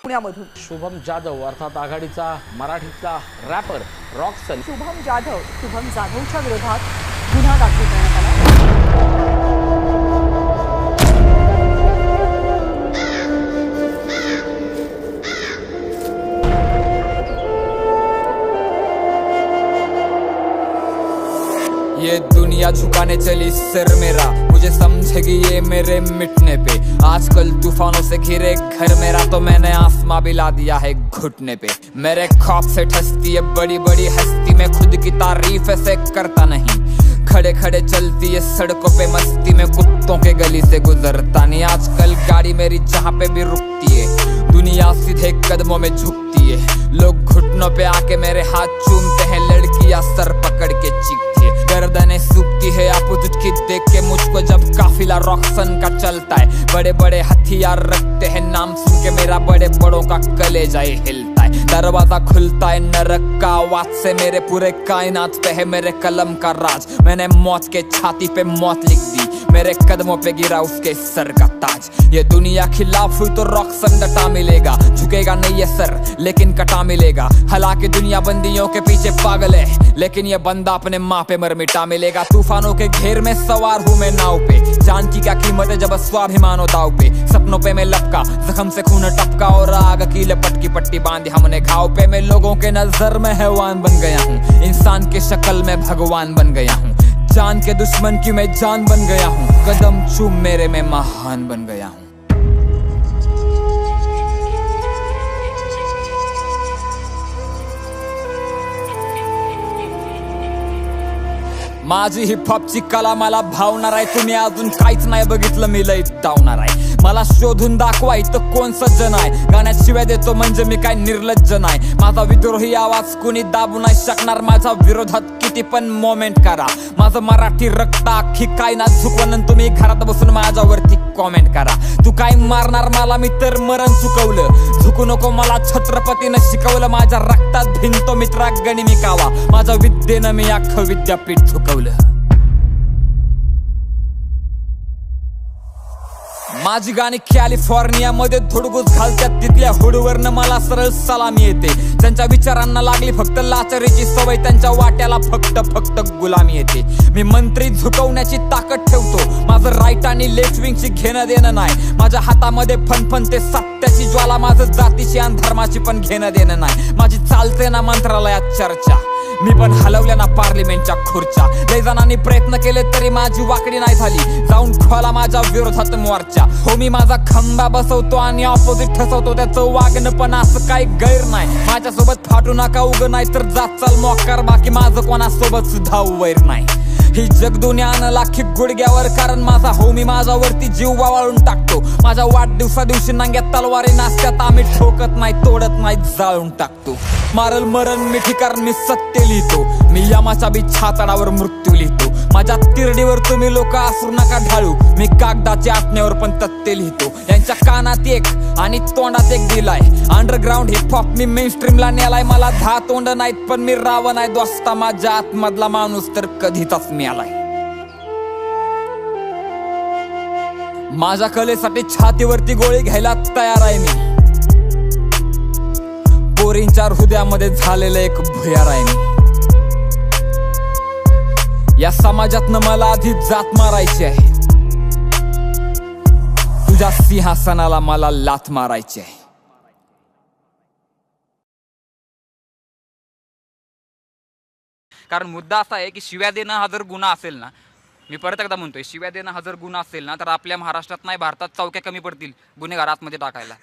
पुण्यामधून शुभम जाधव अर्थात आघाडीचा मराठीतला रॅपर रॉकसन शुभम जाधवच्या विरोधात गुन्हा दाखल करण्यात आला। ये दुनिया झुकाने चली सर मेरा, मुझे समझेगी ये मेरे मिटने पे। आजकल तूफानों से घिरे घर मेरा, तो मैंने आसमां भी ला दिया है घुटने पे। मेरे खौफ से ठसती है बड़ी बड़ी हस्ती, मैं खुद की तारीफ ऐसे करता नहीं। खड़े खड़े चलती है सड़कों पे मस्ती में, कुत्तों के गली से गुजरता नहीं। आजकल गाड़ी मेरी जहाँ पे भी रुकती है, दुनिया सीधे कदमों में झुकती है। लोग घुटनों पे आके मेरे हाथ चूमते हैं, लड़कियां सर पकड़ के चीखती है। गर्दनें सूखती है अपोजिट की देख के मुझको, जब काफिला रॉकसन का चलता है। बड़े बड़े हथियार रखते हैं, नाम सुन के मेरा बड़े बड़ों का कलेजा हिलता है। दरवाजा खुलता है नरक का आवाज से, मेरे पूरे कायनात पे है मेरे कलम का राज। मैंने मौत के छाती पे मौत लिख दी, मेरे कदमों पे गिरा उसके सर का ताज। ये दुनिया खिलाफ हुई तो रॉकसन डटा मिलेगा, झुकेगा नहीं ये सर लेकिन कटा मिलेगा। हालांकि दुनिया बंदियों के पीछे पागल है, लेकिन ये बंदा अपने माँ पे मर मिटा मिलेगा। तूफानों के घेर में सवार हूँ मैं नाव पे, जान की क्या कीमत है जब स्वाभिमान हो दाव पे। सपनों पे मैं लपका, जख्म से खून टपका, और आग की लपट की पट्टी बांधी हमने घाव पे। मैं लोगों के नजर में हैवान बन गया हूँ, इंसान के शक्ल में भगवान बन गया हूँ। जान के दुश्मन की मैं जान बन गया हूँ, कदम चूम मेरे में महान बन गया हूँ। माझी हिपहॉपची कला मला भावणार आहे, तुम्ही अजून काहीच नाही बघितलं मी लई धावणार आहे। मला शोधून दाखवा इथं कोण सज्जन आहे, गाण्यात शिव्या देतो म्हणजे मी काय निर्लज्ज नाही। माझा विद्रोही आवाज कोणी दाबू नाही शकणार, माझ्या विरोधात किती पण मोमेंट करा। माझं मराठी रक्त अख्खी काय ना झुकवून तुम्ही घरात बसून माझ्यावरती कॉमेंट करा। तू काय मारणार मला, मी तर मरण चुकवलं। झुकू नको मला छत्रपतीनं शिकवलं, माझ्या रक्तात भिनतो मित्रा गनिमी कावा। माझ्या विद्येनं मी अख्खं विद्यापीठ झुकवलं। माझी गाणी कॅलिफोर्निया मध्ये धुडगूस घालतात, तिथल्या हुडवरनं मला सरळ सलामी येते। त्यांच्या विचारांना लागली फक्त लाचारीची सवय, त्यांच्या वाट्याला फक्त गुलामी येते। मी मंत्री झुकवण्याची ताकद ठेवतो, माझं राईट आणि लेफ्ट विंगची घेणं देणं नाही। माझ्या हातामध्ये फणफणते सत्याची ज्वाला, माझं जातीची आणि धर्माची पण घेणं देणं नाही। माझी चालते ना मंत्रालयात चर्चा, मी पण हलवल्या ना पार्लिमेंटच्या खुर्च्या। लय जणांनी प्रयत्न केले तरी माझी वाकडी नाही झाली, जाऊन खोला माझ्या विरोधात मोर्चा। हो मी माझा खंबा बसवतो आणि ऑपोजिट ठसवतो, त्याचं वागणं पण असं काही गैर नाही। माझ्यासोबत फाटू नका उग, नाही तर जात चाल मोकार, बाकी माझं कोणासोबत सुद्धा वैर नाही। ही जग दुनियानं लाखी गुडघ्यावर, कारण माझा हो मी माझ्यावरती जीव वाळून टाकतो। माझ्या वाढदिवसा दिवशी नांग्यात तलवारी नाचत्यात, आम्ही ठोकत नाही तोडत नाही जाळून टाकतो। मारल मरण मिठी कारण मी सत्य लिहितो, मी यमाच्या बी छातडावर मृत्यू लिहितो। माझ्या तिरडीवर तुम्ही लोक असू नका ढाळू, मी कागदाच्या आत्म्यावर पण तथ्य लिहितो। यांच्या कानात एक आणि तोंडात एक दिलाय, अंडरग्राऊंड हिपहॉप मी मेनस्ट्रीमला नेलाय। मला 10 तोंड नाहीत पण मी रावण आहे दोस्ता, माझ्या आतमधला माणूस तर कधीच मिळालाय। माझ्या कलेसाठी छातीवरती गोळी घ्यायला तयार आहे मी, पोरींच्या हृदयामध्ये झालेलं एक भुयार आहे मी। या समाजातनं मला आधी जात मारायची आहे, तुझ्या सिंहासनाला मला लाथ मारायची आहे। कारण मुद्दा असा आहे की शिव्या देणं हा जर गुन्हा असेल ना, मी परत एकदा म्हणतोय, शिव्या देणं हा जर गुन्हा असेल ना, तर आपल्या महाराष्ट्रात नाही भारतात चौक्या कमी पडतील गुन्हेगार आतमध्ये टाकायला।